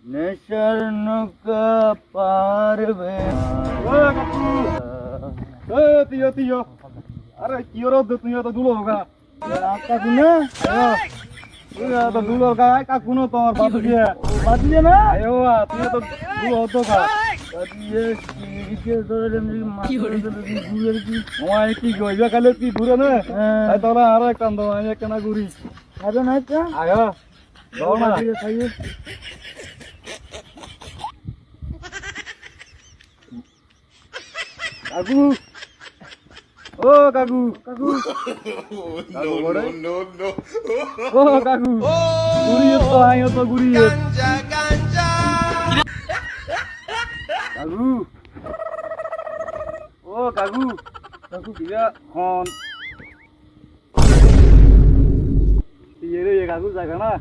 নেশার নৌকা পারবে তিয় আরে কি ওর তুই তো দুলো হোগা কাকু না তুই তো দুলো হোগা কাকু নো তোমার বাদ দিয়ে বাদিয়ে না আয়ো তুই তো দুলো হতো কা বাদিয়ে সিরিকে ধরে কি ওই কি গইবা কালে কি ঘুরে না তাই তোরা আর একটা আন্দো আমি একটা ঘুরি খাবে না একটা আয়ো দাও না খাইয়ে কাকু ও কাকু কাকু No, no, no, no. ও কাকু ঘুরিয়ে তো আয়ো তো ঘুরিয়ে কাকু ও কাকু কাকু কিয়া খন ইয়ে রে কাকু জায়গা না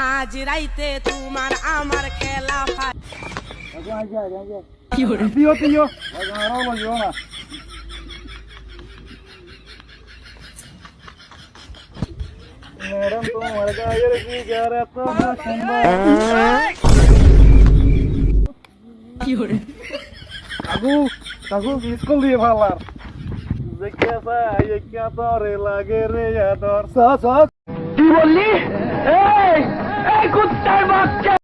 আজ রাইতে তোমার আমার খেলা কাকু আইজা আইজা তিয় তিয় আরাম লাগিও না ম্যাডাম তোমার গায়ের ফিগার এত সুন্দর কাকু কাকু স্কুল দিয়ে ভালার দেখে আসা তোরে লাগে রে আদর কি বললি এই কুত্তার বাচ্চা